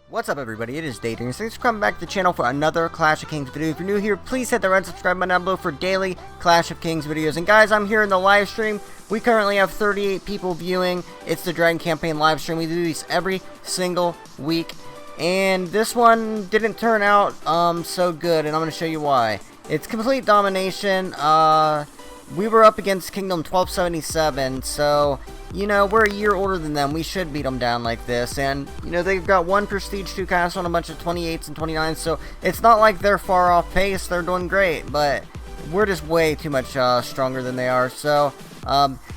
What's up, everybody? It is DaYDreaMz. Thanks for coming back to the channel for another Clash of Kings video. If you're new here, please hit the red subscribe button down below for daily Clash of Kings videos. And guys, I'm here in the live stream. We currently have 38 people viewing. It's the Dragon Campaign live stream. We do these every single week. And this one didn't turn out so good, and I'm going to show you why. It's complete domination. We were up against Kingdom 1277, so, you know, we're a year older than them. We should beat them down like this. And, you know, they've got one Prestige 2 castle and a bunch of 28s and 29s, so it's not like they're far off pace. They're doing great, but we're just way too much stronger than they are. So,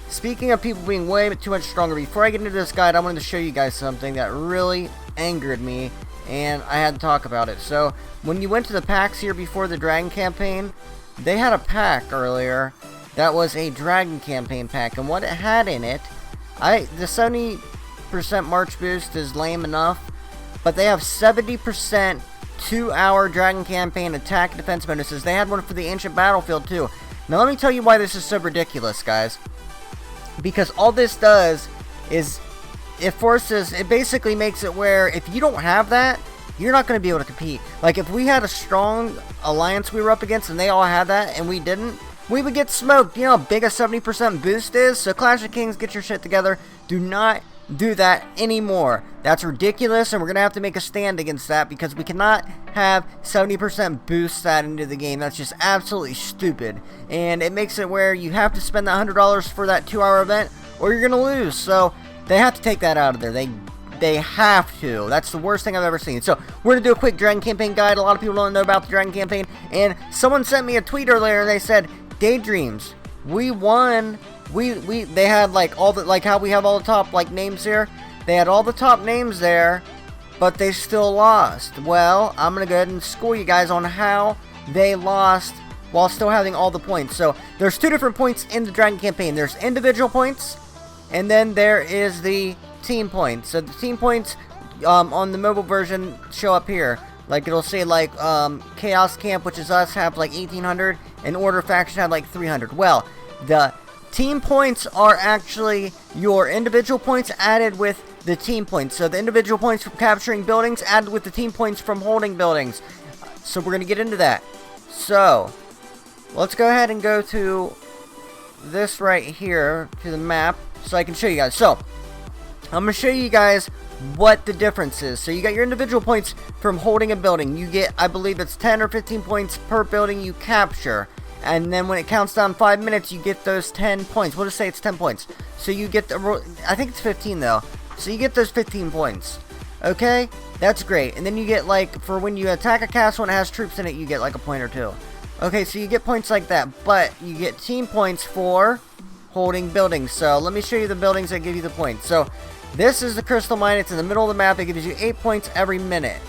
speaking of people being way too much stronger, before I get into this guide, I wanted to show you guys something that really angered me, and I had to talk about it. So, when you went to the packs here before the Dragon Campaign, they had a pack earlier that was a Dragon Campaign pack, and what it had in it, the 70% March boost is lame enough, but they have 70% 2-hour Dragon Campaign attack and defense bonuses. They had one for the Ancient Battlefield too. Now let me tell you why this is so ridiculous, guys. Because all this does is it basically makes it where if you don't have that, you're not going to be able to compete. Like if we had a strong alliance we were up against and they all had that and we didn't, we would get smoked. You know how big a 70% boost is? So Clash of Kings, get your shit together. Do not do that anymore. That's ridiculous, and we're going to have to make a stand against that because we cannot have 70% boost that into the game. That's just absolutely stupid. And it makes it where you have to spend that $100 for that 2-hour event or you're going to lose. So they have to take that out of there. They have to. That's the worst thing I've ever seen. So we're going to do a quick Dragon Campaign guide. A lot of people don't know about the Dragon Campaign. And someone sent me a tweet earlier and they said, DaYDreaMz, we won. They had like all the, like how we have all the top like names here. They had all the top names there, but they still lost. Well, I'm gonna go ahead and school you guys on how they lost while still having all the points. So there's two different points in the Dragon Campaign. There's individual points, and then there is the team points. So the team points on the mobile version show up here. Like it'll say like Chaos Camp, which is us, have like 1800, and Order Faction have like 300. Well, the team points are actually your individual points added with the team points. So the individual points from capturing buildings added with the team points from holding buildings. So we're going to get into that. So let's go ahead and go to this right here, to the map, so I can show you guys. So I'm going to show you guys what the difference is. So you got your individual points from holding a building. You get, I believe it's 10 or 15 points per building you capture. And then when it counts down 5 minutes, you get those 10 points. We'll just say it's 10 points. So you get the, I think it's 15 though. So you get those 15 points. Okay? That's great. And then you get like, for when you attack a castle and it has troops in it, you get like a point or two. Okay, so you get points like that. But you get team points for holding buildings. So let me show you the buildings that give you the points. So this is the Crystal Mine. It's in the middle of the map. It gives you 8 points every minute.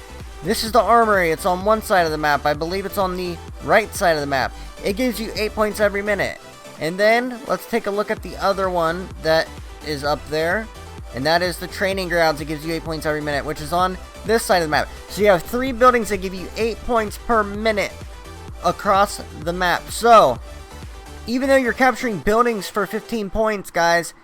This is the Armory. It's on one side of the map. I believe it's on the right side of the map. It gives you 8 points every minute. And then, let's take a look at the other one that is up there. And that is the Training Grounds. It gives you 8 points every minute, which is on this side of the map. So you have 3 buildings that give you 8 points per minute across the map. So, even though you're capturing buildings for 15 points, guys,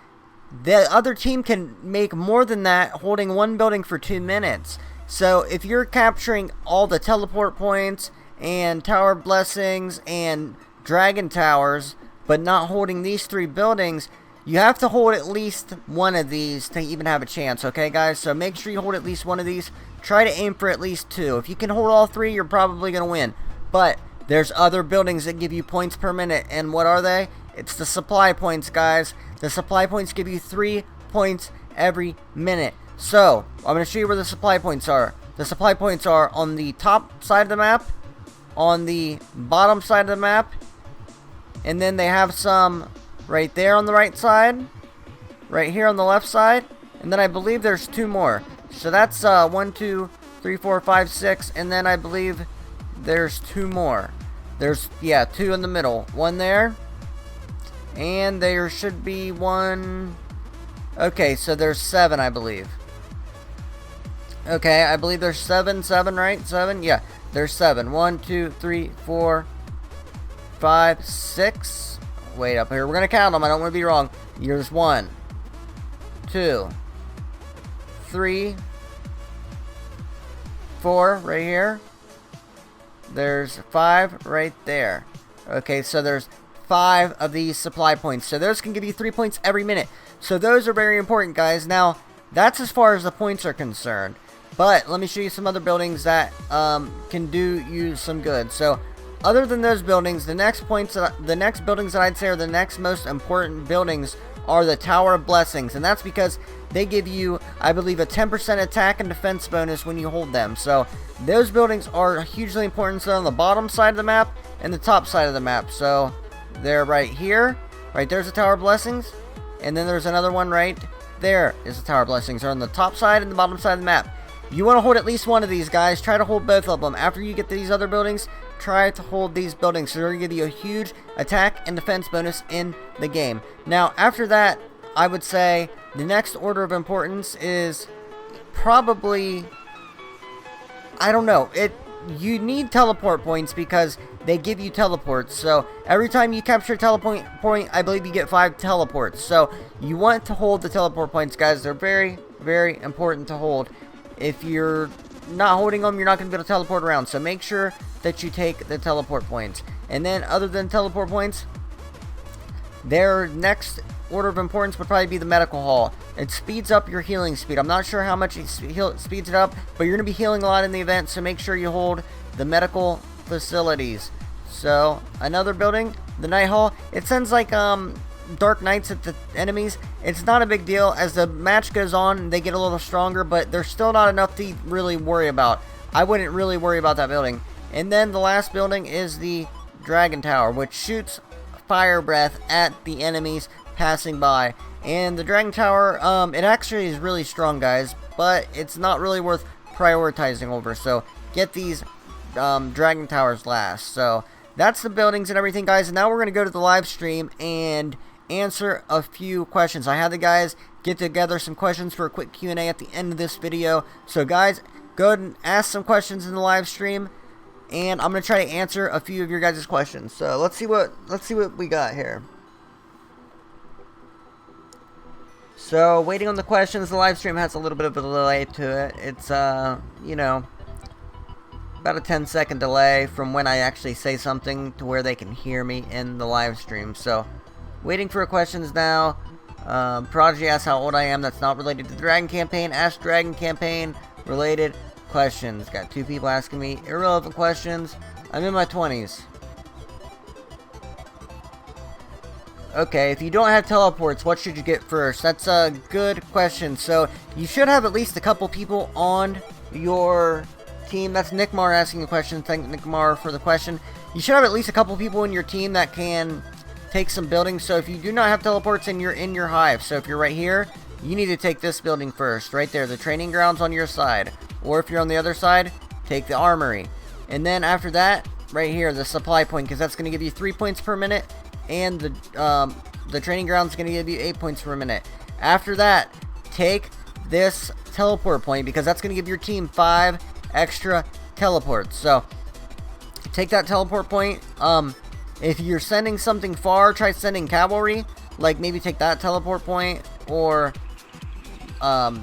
the other team can make more than that holding one building for 2 minutes. So if you're capturing all the teleport points and tower blessings and dragon towers, but not holding these 3 buildings, you have to hold at least one of these to even have a chance, okay guys? So make sure you hold at least one of these. Try to aim for at least 2. If you can hold all 3, you're probably going to win. But there's other buildings that give you points per minute, and what are they? It's the supply points, guys. The supply points give you 3 points every minute. So, I'm going to show you where the supply points are. The supply points are on the top side of the map, on the bottom side of the map, and then they have some right there on the right side, right here on the left side, and then I believe there's 2 more. So that's 1, 2, 3, 4, 5, 6, and then I believe there's 2 more. There's, yeah, 2 in the middle. 1 there. And there should be 1. Okay, so there's 7, I believe. Okay, I believe there's 7, right? 7? Yeah, there's 7. 1, 2, 3, 4, 5, 6. Wait, up here. We're going to count them. I don't want to be wrong. Here's 1, 2, 3, 4 right here. There's 5 right there. Okay, so there's 5 of these supply points. So those can give you 3 points every minute. So those are very important, guys. Now, that's as far as the points are concerned. But let me show you some other buildings that can do you some good. So other than those buildings, the next buildings that I'd say are the next most important buildings are the Tower of Blessings, and that's because they give you, I believe, a 10% attack and defense bonus when you hold them. So those buildings are hugely important. So on the bottom side of the map and the top side of the map. So they're right here. Right there's the Tower of Blessings, and then there's another one right there is the Tower of Blessings. They're on the top side and the bottom side of the map. You want to hold at least one of these, guys. Try to hold both of them. After you get these other buildings, try to hold these buildings. So they're going to give you a huge attack and defense bonus in the game. Now, after that, I would say the next order of importance is probably, I don't know. You need teleport points because they give you teleports. So every time you capture a teleport point, I believe you get 5 teleports. So you want to hold the teleport points, guys. They're very, very important to hold. If you're not holding them, you're not going to be able to teleport around. So make sure that you take the teleport points. And then other than teleport points, their next order of importance would probably be the medical hall. It speeds up your healing speed. I'm not sure how much it speeds it up, but you're going to be healing a lot in the event. So make sure you hold the medical facilities. So another building, the night hall. It sends like Dark Knights at the enemies. It's not a big deal. As the match goes on, they get a little stronger, but they're still not enough to really worry about. I wouldn't really worry about that building. And then the last building is the Dragon Tower, which shoots fire breath at the enemies passing by. And the Dragon Tower, it actually is really strong, guys, but it's not really worth prioritizing over. So get these Dragon Towers last. So that's the buildings and everything, guys. And now we're going to go to the live stream and answer a few questions. I had the guys get together some questions for a quick Q&A at the end of this video. So guys, go ahead and ask some questions in the live stream, and I'm going to try to answer a few of your guys' questions. So let's see what we got here. So waiting on the questions. The live stream has a little bit of a delay to it. It's you know, about a 10-second delay from when I actually say something to where they can hear me in the live stream. So waiting for questions now. Prodigy asks how old I am. That's not related to the Dragon campaign. Ask Dragon campaign related questions. Got 2 people asking me irrelevant questions. I'm in my 20s. Okay, if you don't have teleports, what should you get first? That's a good question. So you should have at least a couple people on your team. That's Nick Mar asking a question. Thank Nick Mar for the question. You should have at least a couple people in your team that can take some buildings. So if you do not have teleports and you're in your hive, so if you're right here, you need to take this building first. Right there, the training grounds on your side. Or if you're on the other side, take the armory. And then after that, right here, the supply point, because that's going to give you 3 points per minute. And the training grounds is going to give you 8 points per minute. After that, take this teleport point, because that's going to give your team 5 extra teleports. So take that teleport point. If you're sending something far, try sending cavalry. Like maybe take that teleport point, or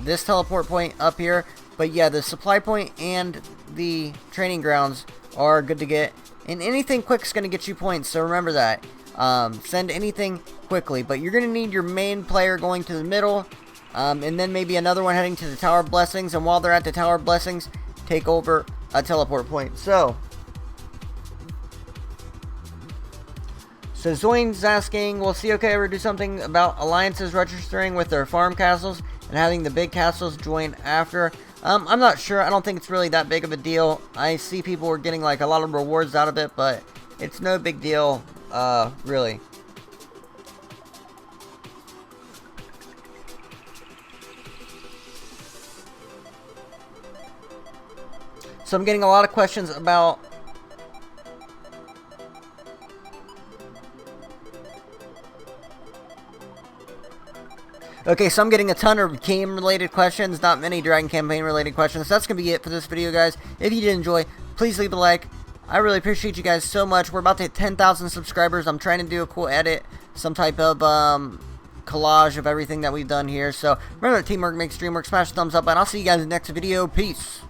this teleport point up here. But yeah, the supply point and the training grounds are good to get. And anything quick is going to get you points, so remember that. Send anything quickly. But you're going to need your main player going to the middle. And then maybe another one heading to the Tower of Blessings. And while they're at the Tower of Blessings, take over a teleport point. So Zoin's asking, will COK ever do something about alliances registering with their farm castles and having the big castles join after? I'm not sure. I don't think it's really that big of a deal. I see people are getting like a lot of rewards out of it, but it's no big deal, really. So I'm getting a lot of questions about okay, so I'm getting a ton of game-related questions, not many Dragon Campaign-related questions. So that's going to be it for this video, guys. If you did enjoy, please leave a like. I really appreciate you guys so much. We're about to hit 10,000 subscribers. I'm trying to do a cool edit, some type of collage of everything that we've done here. So remember that teamwork makes dream work. Smash the thumbs up, and I'll see you guys in the next video. Peace.